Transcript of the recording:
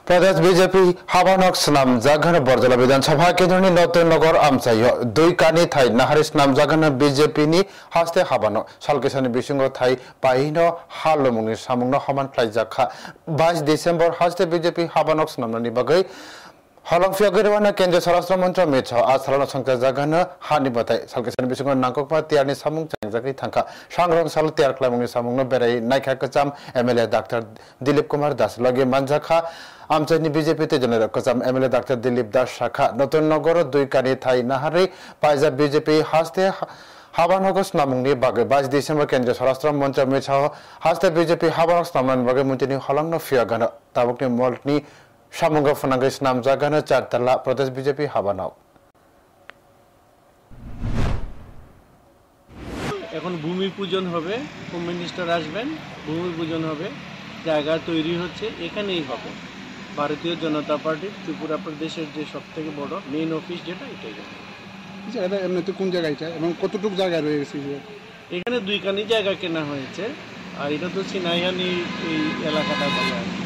प्रदेश BJP हाबानक स्नामजागन Barzulla विधानसभा केन्द्रनि नतनगर आमचायो दुई कानि Thai नाहारि स्नामजागन BJP हास्ते हाबानो सालकेसानि बिसिंग थाई पाहिनो हालमुंनि सामुंनो हमान ख्लाइजाखा 22 डिसेम्बर हास्ते बीजेपी हाबानक स्नामनि बागै हलंफिया गैरवाना केंद्रीय स्वराष्ट्र मंत्री अमित शाह आज सालानो संख्या जागानो हानि बताय सालकेसानि बिसिंग नांगकमा तियारनि सामुं चांजाखै थांखा सांग्रां साल तियार ख्लाइमुंनि सामुंनो बेराय नायखा कचाम एमएलए डॉक्टर दिलीप कुमार दास लगे मानजाखा आमचाइनि बीजेपी तेजनेर कचाम एमएलए डॉक्टर दिलीप दास शाखा नतुन नगर दुई कानि थाई नाहारि पाइजा बीजेपी हास्ते हाबानगस नामुंनि बागै 22 डिसेम्बर केंद्रीय स्वराष्ट्र मंत्री अमित शाह हास्ते बीजेपी हाबानगस नामनि बागै मुंतिनि हलंनो फियागानो ताबुकनि मल्टनि सामुंगा फनांगै स्नामजागानो चारतला प्रदेश बीजेपी हाबानाव এখন ভূমি পূজন হবে হোম মিনিস্টার আসবেন ভূমি পূজন হবে জায়গা তৈরি হচ্ছে এখানেই হবে ভারতীয় জনতা পার্টির ত্রিপুরা প্রদেশের যে সবথেকে বড় মেইন অফিস যেটা এটাই হবে এটা এমনিতে কোন জায়গায় এটা এবং কতটুকু জায়গা রয়েছে এখানে দুই কানি জায়গা কেনা হয়েছে আর এটা তো সিনাইহানি এই এলাকাটা বলা হয়